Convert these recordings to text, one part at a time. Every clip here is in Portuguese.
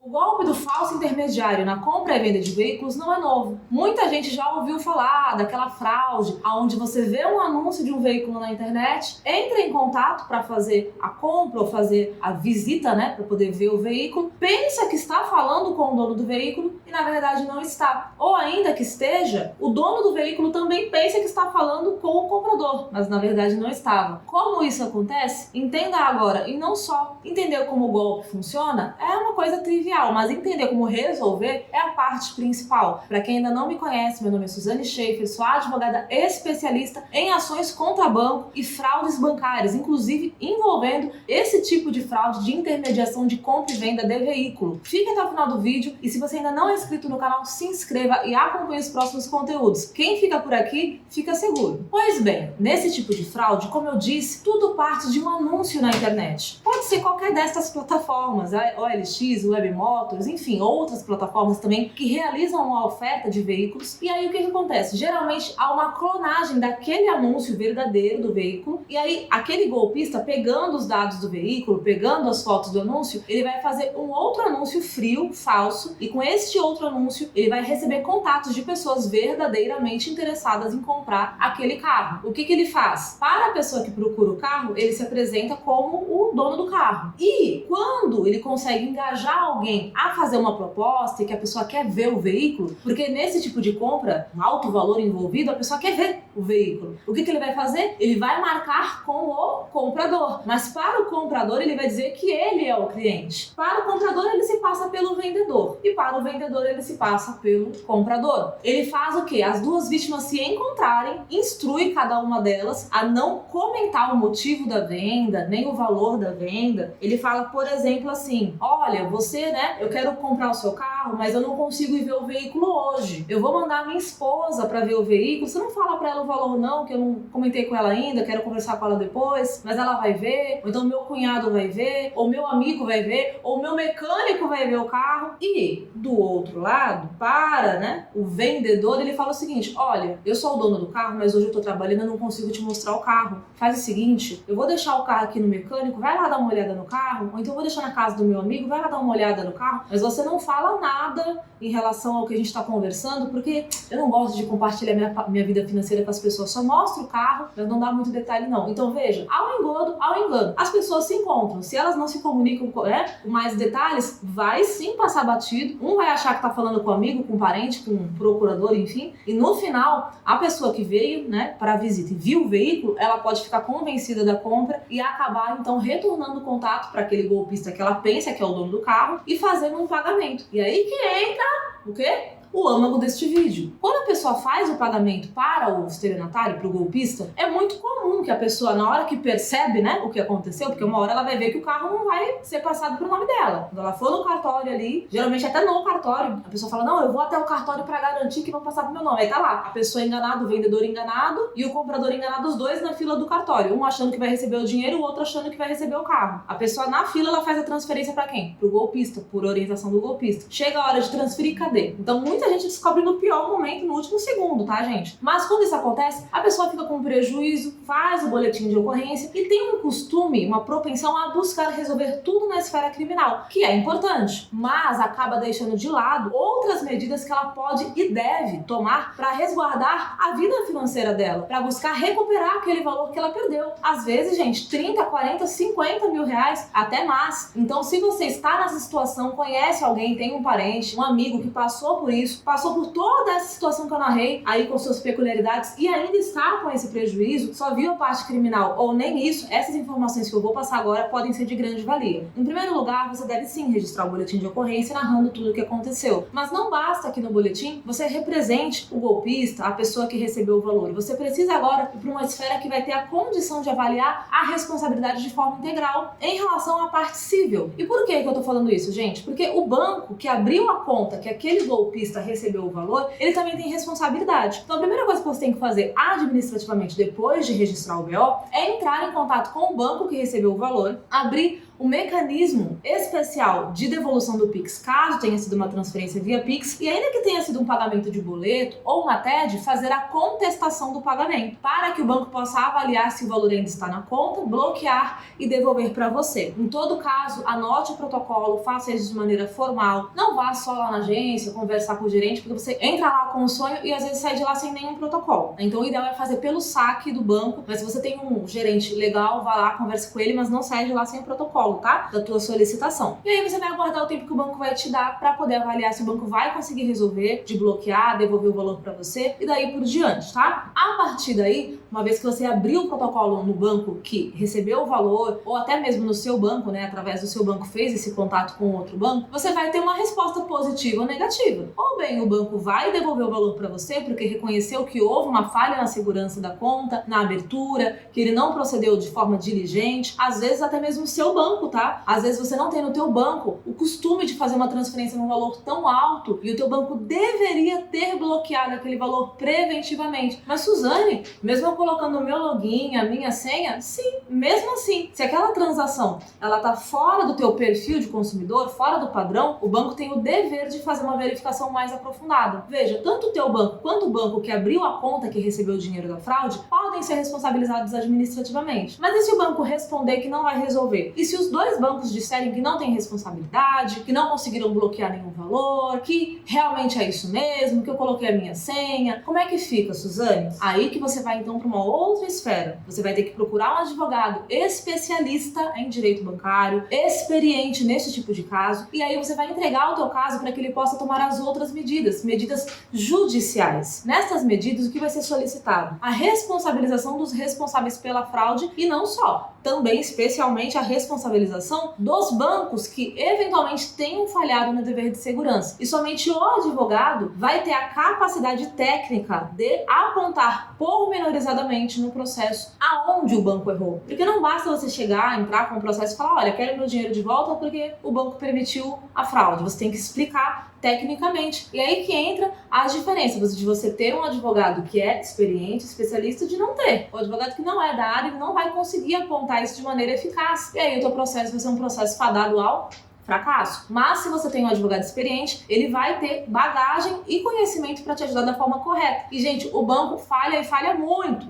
O golpe do falso intermediário na compra e venda de veículos não é novo. Muita gente já ouviu falar daquela fraude onde você vê um anúncio de um veículo na internet, entra em contato para fazer a compra ou fazer a visita, para poder ver o veículo, pensa que está falando com o dono do veículo e na verdade não está. Ou ainda que esteja, o dono do veículo também pensa que está falando com o comprador, mas na verdade não estava. Como isso acontece? Entenda agora, e não só entender como o golpe funciona é uma coisa trivial, mas entender como resolver é a parte principal. Para quem ainda não me conhece, meu nome é Suzane Schaefer, sou advogada especialista em ações contra banco e fraudes bancárias, inclusive envolvendo esse tipo de fraude de intermediação de compra e venda de veículo. Fique até o final do vídeo e se você ainda não é inscrito no canal, se inscreva e acompanhe os próximos conteúdos. Quem fica por aqui, fica seguro. Pois bem, nesse tipo de fraude, como eu disse, tudo parte de um anúncio na internet. Pode ser qualquer destas plataformas, a OLX, Webmotors, enfim, outras plataformas também que realizam uma oferta de veículos. E aí o que acontece? Geralmente há uma clonagem daquele anúncio verdadeiro do veículo e aí aquele golpista, pegando os dados do veículo, pegando as fotos do anúncio, ele vai fazer um outro anúncio frio, falso, e com este outro anúncio ele vai receber contatos de pessoas verdadeiramente interessadas em comprar aquele carro. O que ele faz? Para a pessoa que procura o carro, ele se apresenta como o dono do carro. E quando ele consegue engajar alguém a fazer uma proposta e que a pessoa quer ver o veículo, porque nesse tipo de compra, um alto valor envolvido, a pessoa quer ver o veículo. O que ele vai fazer? Ele vai marcar com o comprador. Mas para o comprador, ele vai dizer que ele é o cliente. Para o comprador, ele se passa pelo vendedor. E para o vendedor, ele se passa pelo comprador. Ele faz o quê? As duas vítimas se encontrarem, instrui cada uma delas a não comentar o motivo da venda, nem o valor da venda. Ele fala, por exemplo, assim: olha, você, eu quero comprar o seu carro, mas eu não consigo ir ver o veículo hoje. Eu vou mandar minha esposa para ver o veículo. Você não fala para ela o valor não, que eu não comentei com ela ainda, quero conversar com ela depois, mas ela vai ver, ou então meu cunhado vai ver, ou meu amigo vai ver, ou meu mecânico vai ver o carro. E do outro lado, para, o vendedor, ele fala o seguinte: olha, eu sou o dono do carro, mas hoje eu tô trabalhando, eu não consigo te mostrar o carro. Faz o seguinte, eu vou deixar o carro aqui no mecânico, vai lá dar uma olhada no carro, ou então eu vou deixar na casa do meu amigo, vai lá dar uma olhada no carro, mas você não fala nada em relação ao que a gente tá conversando, porque eu não gosto de compartilhar minha vida financeira com as pessoas, só mostro o carro, mas não dá muito detalhe não. Então veja, ao engodo, ao engano, as pessoas se encontram, se elas não se comunicam com mais detalhes, vai sim passar batido, um vai achar que tá falando com um amigo, com um parente, com um procurador, enfim, e no final, a pessoa que veio, para a visita e viu o veículo, ela pode ficar convencida da compra e acabar então retornando o contato para aquele golpista que ela pensa que é o dono do carro e fazendo um pagamento. E aí que entra o quê? O âmago deste vídeo. Quando a pessoa faz o pagamento para o estelionatário, para o golpista, é muito comum que a pessoa, na hora que percebe, o que aconteceu, porque uma hora ela vai ver que o carro não vai ser passado pro nome dela. Quando ela for no cartório ali, geralmente até no cartório, a pessoa fala: não, eu vou até o cartório para garantir que vão passar pro meu nome. Aí tá lá, a pessoa enganada, o vendedor enganado e o comprador enganado, os dois na fila do cartório. Um achando que vai receber o dinheiro, o outro achando que vai receber o carro. A pessoa na fila, ela faz a transferência para quem? Pro golpista, por orientação do golpista. Chega a hora de transferir, cadê? Então muita gente descobre no pior momento, no último segundo, tá, gente? Mas quando isso acontece, a pessoa fica com prejuízo, faz o boletim de ocorrência e tem um costume, uma propensão a buscar resolver tudo na esfera criminal, que é importante, mas acaba deixando de lado outras medidas que ela pode e deve tomar para resguardar a vida financeira dela, para buscar recuperar aquele valor que ela perdeu. Às vezes, gente, 30, 40, 50 mil reais, até mais. Então, se você está nessa situação, conhece alguém, tem um parente, um amigo que passou por isso, passou por toda essa situação que eu narrei, aí com suas peculiaridades, e ainda está com esse prejuízo, só viu a parte criminal ou nem isso, essas informações que eu vou passar agora podem ser de grande valia. Em primeiro lugar, você deve sim registrar o boletim de ocorrência narrando tudo o que aconteceu. Mas não basta que no boletim você represente o golpista, a pessoa que recebeu o valor. Você precisa agora ir para uma esfera que vai ter a condição de avaliar a responsabilidade de forma integral em relação à parte civil. E por que eu tô falando isso, gente? Porque o banco que abriu a conta que aquele golpista recebeu o valor, ele também tem responsabilidade. Então a primeira coisa que você tem que fazer administrativamente depois de registrar o BO é entrar em contato com o banco que recebeu o valor, abrir o mecanismo especial de devolução do Pix, caso tenha sido uma transferência via Pix, e ainda que tenha sido um pagamento de boleto ou uma TED, fazer a contestação do pagamento, para que o banco possa avaliar se o valor ainda está na conta, bloquear e devolver para você. Em todo caso, anote o protocolo, faça isso de maneira formal, não vá só lá na agência conversar com o gerente, porque você entra lá com o sonho e às vezes sai de lá sem nenhum protocolo. Então o ideal é fazer pelo saque do banco, mas se você tem um gerente legal, vá lá, converse com ele, mas não sai de lá sem o protocolo, tá? Da tua solicitação. E aí você vai aguardar o tempo que o banco vai te dar para poder avaliar se o banco vai conseguir resolver, de bloquear, devolver o valor para você e daí por diante, tá? A partir daí, uma vez que você abriu o protocolo no banco que recebeu o valor, ou até mesmo no seu banco, né, através do seu banco fez esse contato com outro banco, você vai ter uma resposta positiva ou negativa. Ou bem, o banco vai devolver o valor para você porque reconheceu que houve uma falha na segurança da conta, na abertura, que ele não procedeu de forma diligente, às vezes até mesmo o seu banco, tá? Às vezes você não tem no teu banco o costume de fazer uma transferência num valor tão alto e o teu banco deveria ter bloqueado aquele valor preventivamente. Mas Suzane, mesmo eu colocando o meu login, a minha senha, sim, mesmo assim, se aquela transação ela tá fora do teu perfil de consumidor, fora do padrão, o banco tem o dever de fazer uma verificação mais aprofundada. Veja, tanto o teu banco quanto o banco que abriu a conta que recebeu o dinheiro da fraude podem ser responsabilizados administrativamente. Mas e se o banco responder que não vai resolver? E se os dois bancos disserem que não tem responsabilidade, que não conseguiram bloquear nenhum valor, que realmente é isso mesmo, que eu coloquei a minha senha? Como é que fica, Suzane? Aí que você vai então para uma outra esfera. Você vai ter que procurar um advogado especialista em direito bancário, experiente nesse tipo de caso, e aí você vai entregar o teu caso para que ele possa tomar as outras medidas judiciais. Nessas medidas, o que vai ser solicitado? A responsabilização dos responsáveis pela fraude e não só, também especialmente a responsabilização dos bancos que eventualmente tenham falhado no dever de segurança. E somente o advogado vai ter a capacidade técnica de apontar pormenorizadamente no processo aonde o banco errou. Porque não basta você chegar, entrar com o processo e falar, olha, quero meu dinheiro de volta porque o banco permitiu a fraude. Você tem que explicar tecnicamente. E aí que entra as diferenças de você ter um advogado que é experiente, especialista, de não ter. O advogado que não é da área, ele não vai conseguir apontar isso de maneira eficaz. E aí o teu processo vai ser um processo fadado ao fracasso. Mas se você tem um advogado experiente, ele vai ter bagagem e conhecimento para te ajudar da forma correta. E, gente, o banco falha e falha muito.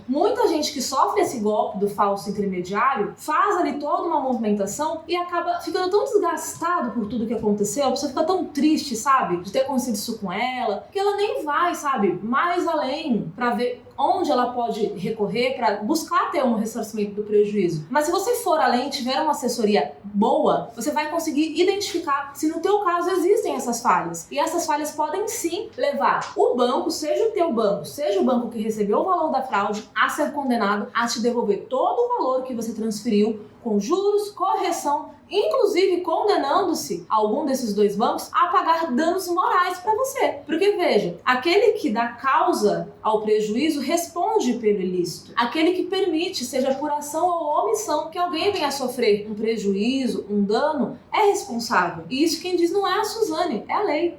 Muita gente que sofre esse golpe do falso intermediário faz ali toda uma movimentação e acaba ficando tão desgastado por tudo que aconteceu, a pessoa fica tão triste, sabe, de ter acontecido isso com ela, que ela nem vai, sabe, mais além para ver onde ela pode recorrer para buscar ter um ressarcimento do prejuízo. Mas se você for além e tiver uma assessoria boa, você vai conseguir identificar se no teu caso existem essas falhas. E essas falhas podem sim levar o banco, seja o teu banco, seja o banco que recebeu o valor da fraude, a ser condenado a te devolver todo o valor que você transferiu com juros, correção, inclusive condenando-se algum desses dois bancos a pagar danos morais para você. Porque veja, aquele que dá causa ao prejuízo responde pelo ilícito. Aquele que permite, seja por ação ou omissão, que alguém venha a sofrer um prejuízo, um dano, é responsável. E isso quem diz não é a Suzane, é a lei.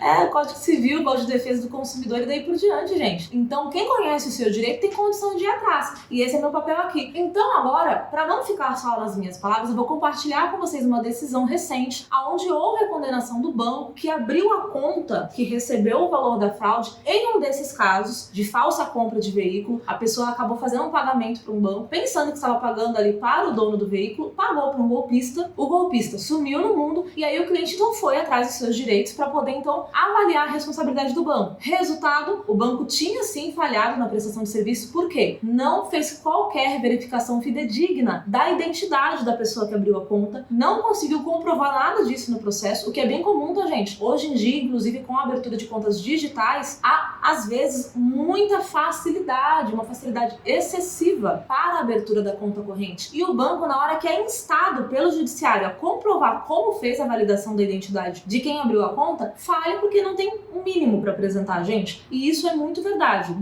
É, Código Civil, Código de Defesa do Consumidor e daí por diante, gente. Então, quem conhece o seu direito tem condição de ir atrás. E esse é meu papel aqui. Então, agora, para não ficar só nas minhas palavras, eu vou compartilhar com vocês uma decisão recente, onde houve a condenação do banco que abriu a conta que recebeu o valor da fraude. Em um desses casos de falsa compra de veículo, a pessoa acabou fazendo um pagamento para um banco, pensando que estava pagando ali para o dono do veículo, pagou para um golpista, o golpista sumiu no mundo e aí o cliente não foi atrás dos seus direitos para poder então avaliar a responsabilidade do banco. Resultado, o banco tinha sim falhado na prestação de serviço, por quê? Não fez qualquer verificação fidedigna da identidade da pessoa que abriu a conta, não conseguiu comprovar nada disso no processo, o que é bem comum, tá, gente? Hoje em dia, inclusive com a abertura de contas digitais, há às vezes muita facilidade, uma facilidade excessiva para a abertura da conta corrente. E o banco, na hora que é instado pelo judiciário a comprovar como fez a validação da identidade de quem abriu a conta, falha porque não tem um mínimo para apresentar, gente. E isso é muito verdade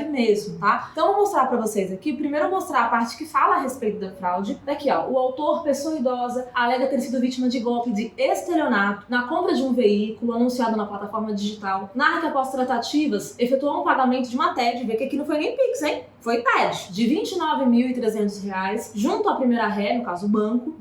mesmo, tá? Então eu vou mostrar para vocês aqui, primeiro eu vou mostrar a parte que fala a respeito da fraude. Daqui, ó, o autor, pessoa idosa, alega ter sido vítima de golpe de estelionato na compra de um veículo anunciado na plataforma digital. Narra que após tratativas, efetuou um pagamento de uma TED, vê que aqui não foi nem Pix, hein? foi TED, de R$ 29.300, junto à primeira ré, no caso o banco,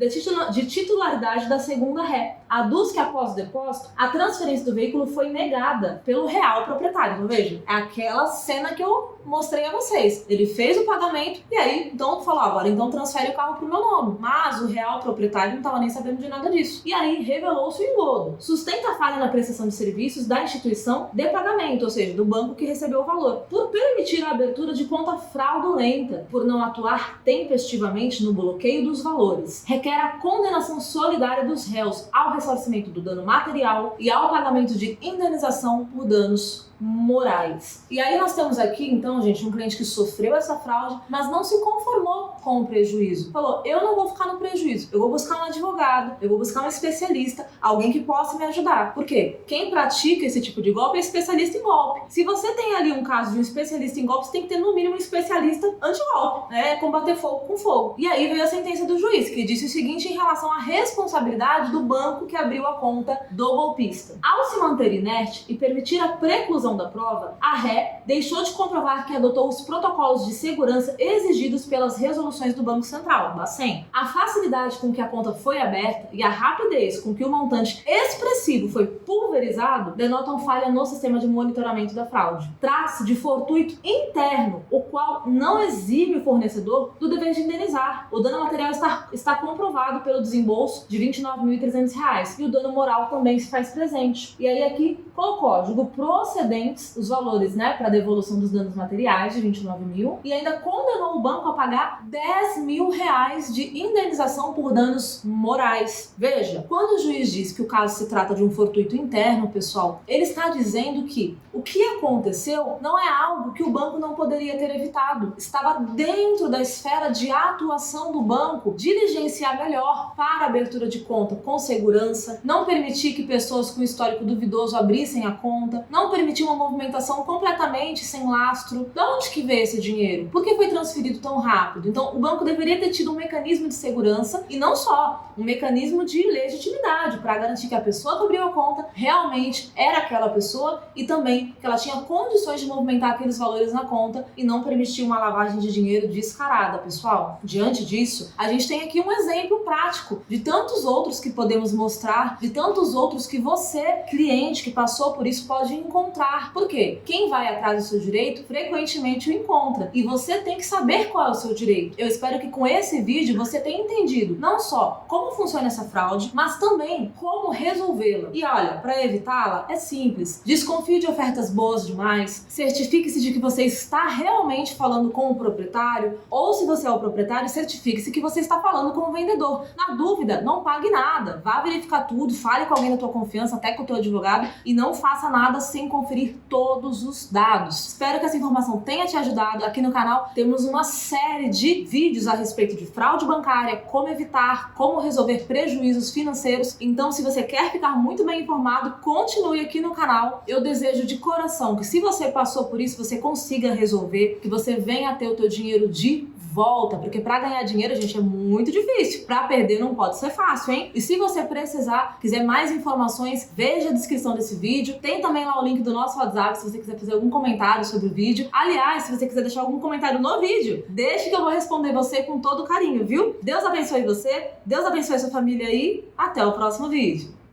de titularidade da segunda ré. Aduz que após o depósito, a transferência do veículo foi negada pelo real proprietário. Então veja, é aquela cena que eu mostrei a vocês. Ele fez o pagamento e aí, então, falou, agora então transfere o carro pro meu nome. Mas o real proprietário não estava nem sabendo de nada disso. E aí revelou-se o engodo. Sustenta a falha na prestação de serviços da instituição de pagamento, ou seja, do banco que recebeu o valor, por permitir a abertura de conta fraudulenta, por não atuar tempestivamente no bloqueio dos valores. Requer a condenação solidária dos réus ao ressarcimento do dano material e ao pagamento de indenização por danos morais. E aí nós temos aqui, então, gente, um cliente que sofreu essa fraude, mas não se conformou com o prejuízo. Falou, eu não vou ficar no prejuízo, eu vou buscar um advogado, eu vou buscar um especialista, alguém que possa me ajudar. Por quê? Quem pratica esse tipo de golpe é especialista em golpe. Se você tem ali um caso de um especialista em golpe, você tem que ter no mínimo um especialista anti-golpe, né? Combater fogo com fogo. E aí veio a sentença do juiz, que disse o seguinte em relação à responsabilidade do banco que abriu a conta do golpista. Ao se manter inerte e permitir a preclusão da prova, a ré deixou de comprovar que adotou os protocolos de segurança exigidos pelas resoluções do Banco Central, Bacen. A facilidade com que a conta foi aberta e a rapidez com que o montante expressivo foi pulverizado denotam falha no sistema de monitoramento da fraude. Trata-se de fortuito interno, o qual não exime o fornecedor do dever de indenizar. O dano material está comprovado pelo desembolso de R$ 29.300 e o dano moral também se faz presente. E aí aqui colocou, julgo procedente os valores, né, para devolução dos danos materiais de 29 mil e ainda condenou o banco a pagar R$ 10.000 de indenização por danos morais. Veja, quando o juiz diz que o caso se trata de um fortuito interno, pessoal, ele está dizendo que o que aconteceu não é algo que o banco não poderia ter evitado. Estava dentro da esfera de atuação do banco diligenciar melhor para a abertura de conta com segurança, não permitir que pessoas com histórico duvidoso abrissem a conta, não permitir uma movimentação completamente sem lastro. De onde que veio esse dinheiro? Por que foi transferido tão rápido? Então, o banco deveria ter tido um mecanismo de segurança e não só um mecanismo de legitimidade para garantir que a pessoa que abriu a conta realmente era aquela pessoa e também que ela tinha condições de movimentar aqueles valores na conta e não permitir uma lavagem de dinheiro descarada, pessoal. Diante disso, a gente tem aqui um exemplo prático de tantos outros que podemos mostrar, de tantos outros que você, cliente que passou por isso, pode encontrar. Por quê? Quem vai atrás do seu direito frequentemente o encontra e você tem que saber qual é o seu direito. Eu espero que com esse vídeo você tenha entendido não só como funciona essa fraude, mas também como resolvê-la. E olha, para evitá-la é simples. Desconfie de ofertas boas demais, certifique-se de que você está realmente falando com o proprietário, ou se você é o proprietário, certifique-se que você está falando com o vendedor. Na dúvida, não pague nada. Vá verificar tudo, fale com alguém da tua confiança, até com o teu advogado, e não faça nada sem conferir todos os dados. Espero que essa informação tenha te ajudado. Aqui no canal temos uma série de vídeos a respeito de fraude bancária, como evitar, como resolver prejuízos financeiros. Então, se você quer ficar muito bem informado, continue aqui no canal. Eu desejo de coração que, se você passou por isso, você consiga resolver, que você venha a ter o teu dinheiro de volta, porque para ganhar dinheiro, gente, é muito difícil. Para perder não pode ser fácil, hein? E se você precisar, quiser mais informações, veja a descrição desse vídeo. Tem também lá o link do nosso WhatsApp, se você quiser fazer algum comentário sobre o vídeo. Aliás, se você quiser deixar algum comentário no vídeo, deixe que eu vou responder você com todo carinho, viu? Deus abençoe você, Deus abençoe sua família aí. Até o próximo vídeo.